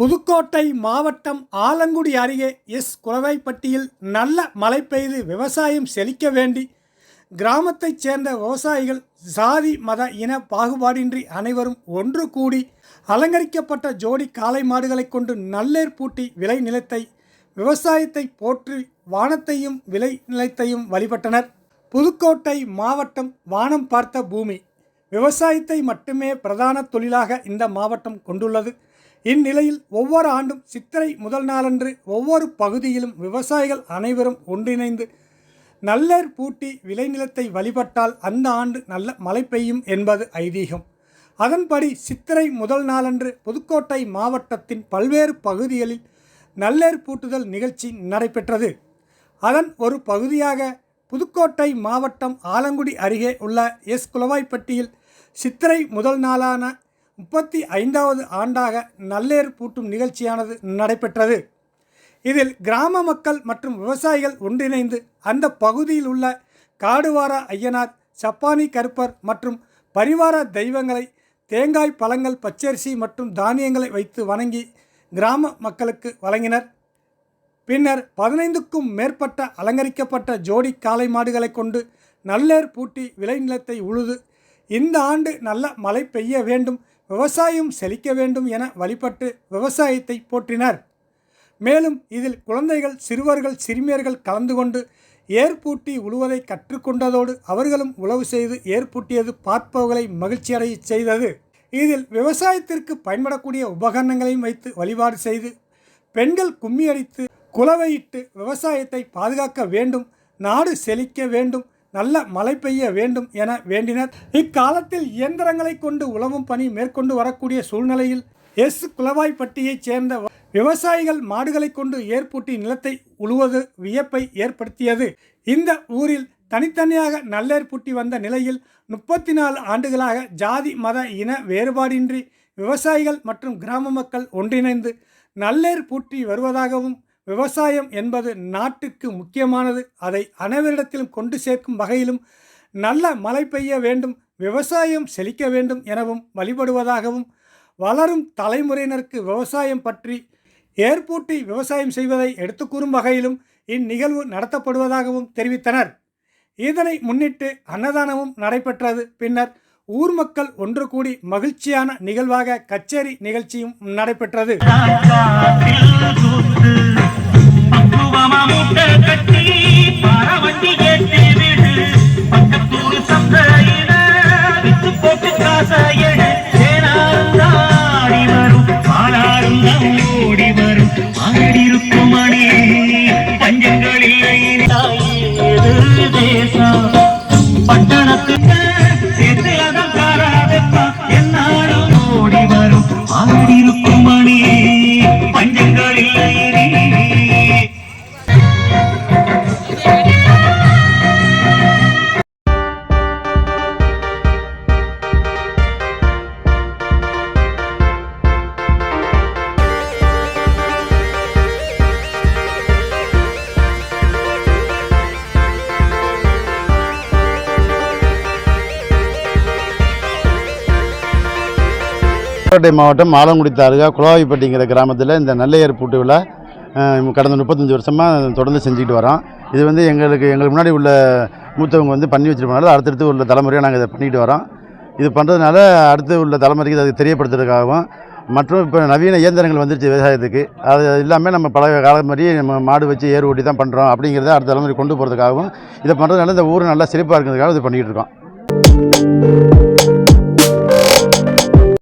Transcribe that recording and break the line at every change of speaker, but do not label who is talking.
புதுக்கோட்டை மாவட்டம் ஆலங்குடி அருகே குளவாய்ப்பட்டியில் நல்ல மழை பெய்து விவசாயம் செழிக்க வேண்டி கிராமத்தைச் சேர்ந்த விவசாயிகள் சாதி மத இன பாகுபாடின்றி அனைவரும் ஒன்று கூடி அலங்கரிக்கப்பட்ட ஜோடி காளை மாடுகளை கொண்டு நல்லேர் பூட்டி விளை நிலத்தை விவசாயத்தை போற்றி வானத்தையும் விளை நிலத்தையும் வழிபட்டனர். புதுக்கோட்டை மாவட்டம் வானம் பார்த்த பூமி. விவசாயத்தை மட்டுமே பிரதான தொழிலாக இந்த மாவட்டம் கொண்டுள்ளது. இந்நிலையில் ஒவ்வொரு ஆண்டும் சித்திரை முதல் நாளன்று ஒவ்வொரு பகுதியிலும் விவசாயிகள் அனைவரும் ஒன்றிணைந்து நல்லேர் பூட்டி விளைநிலத்தை வழிபட்டால் அந்த ஆண்டு நல்ல மழை பெய்யும் என்பது ஐதீகம். அதன்படி சித்திரை முதல் நாளன்று புதுக்கோட்டை மாவட்டத்தின் பல்வேறு பகுதிகளில் நல்லேர் பூட்டுதல் நிகழ்ச்சி நடைபெற்றது. அதன் ஒரு பகுதியாக புதுக்கோட்டை மாவட்டம் ஆலங்குடி அருகே உள்ள குளவாய்ப்பட்டியில் சித்திரை முதல் நாளான 35வது ஆண்டாக நல்லேர் பூட்டும் நிகழ்ச்சியானது நடைபெற்றது. இதில் கிராம மக்கள் மற்றும் விவசாயிகள் ஒன்றிணைந்து அந்த பகுதியில் உள்ள காடுவார ஐயனார், சப்பானி கருப்பர் மற்றும் பரிவார தெய்வங்களை தேங்காய், பழங்கள், பச்சரிசி மற்றும் தானியங்களை வைத்து வணங்கி கிராம மக்களுக்கு வழங்கினர். பின்னர் 15க்கும் மேற்பட்ட அலங்கரிக்கப்பட்ட ஜோடி காளை மாடுகளை கொண்டு நல்லேர் பூட்டி விளைநிலத்தை உழுது இந்த ஆண்டு நல்ல மழை பெய்ய வேண்டும், விவசாயம் செழிக்க வேண்டும் என வழிபட்டு விவசாயத்தை போற்றினர். மேலும் இதில் குழந்தைகள், சிறுவர்கள், சிறுமியர்கள் கலந்து கொண்டு ஏர்பூட்டி உழுவதை கற்றுக்கொண்டதோடு அவர்களும் உழவு செய்து ஏர்பூட்டியது பார்ப்பவர்களை மகிழ்ச்சியடைய செய்தது. இதில் விவசாயத்திற்கு பயன்படக்கூடிய உபகரணங்களையும் வைத்து வழிபாடு செய்து பெண்கள் கும்மி அடித்து குலவையிட்டு விவசாயத்தை பாதுகாக்க வேண்டும், நாடு செழிக்க வேண்டும், நல்ல மழை பெய்ய வேண்டும் என வேண்டினர். இக்காலத்தில் இயந்திரங்களை கொண்டு உழவும் பணி மேற்கொண்டு வரக்கூடிய சூழ்நிலையில் குளவாய்ப்பட்டியைச் சேர்ந்த விவசாயிகள் மாடுகளை கொண்டு ஏர்பூட்டி நிலத்தை உழுவது வியப்பை ஏற்படுத்தியது. இந்த ஊரில் தனித்தனியாக நல்லேர் பூட்டி வந்த நிலையில் 34 ஆண்டுகளாக ஜாதி மத இன வேறுபாடின்றி விவசாயிகள் மற்றும் கிராம மக்கள் ஒன்றிணைந்து நல்லேர் பூட்டி வருவதாகவும், விவசாயம் என்பது நாட்டுக்கு முக்கியமானது, அதை அனைவரிடத்திலும் கொண்டு சேர்க்கும் வகையிலும் நல்ல மழை பெய்ய வேண்டும், விவசாயம் செழிக்க வேண்டும் எனவும் வழிபடுவதாகவும், வளரும் தலைமுறையினருக்கு விவசாயம் பற்றி ஏர்பூட்டி விவசாயம் செய்வதை எடுத்துக்கூறும் வகையிலும் இந்நிகழ்வு நடத்தப்படுவதாகவும் தெரிவித்தனர். இதனை முன்னிட்டு அன்னதானமும் நடைபெற்றது. பின்னர் ஊர் மக்கள் ஒன்று கூடி மகிழ்ச்சியான நிகழ்வாக கச்சேரி நிகழ்ச்சியும் நடைபெற்றது.
புதுக்கோட்டை மாவட்டம் ஆலங்குடி தாலுகா குளவாய்ப்பட்டிங்கிற கிராமத்தில் இந்த நல்லேர் பூட்டு விழா கடந்த 35 வருஷமாக தொடர்ந்து செஞ்சுக்கிட்டு வரோம். இது எங்களுக்கு முன்னாடி உள்ள மூத்தவங்க பண்ணி வச்சுருப்பனால அடுத்தடுத்து உள்ள தலைமுறையாக நாங்கள் இதை பண்ணிக்கிட்டு வரோம். இது பண்ணுறதுனால அடுத்து உள்ள தலைமுறைக்கு அதை தெரியப்படுத்துறதுக்காகவும், மற்றும் இப்போ நவீன இயந்திரங்கள் வந்துருச்சு விவசாயத்துக்கு, அது இல்லாமல் நம்ம பழைய காலம் மாதிரி நம்ம மாடு வச்சு ஏர் ஓட்டி தான் பண்ணுறோம் அப்படிங்கிறத அடுத்த தலைமுறை கொண்டு போகிறதுக்காகவும், இதை பண்ணுறதுனால இந்த ஊர் நல்லா செழிப்பாக இருக்கிறதுக்காக இது பண்ணிக்கிட்டு இருக்கோம்.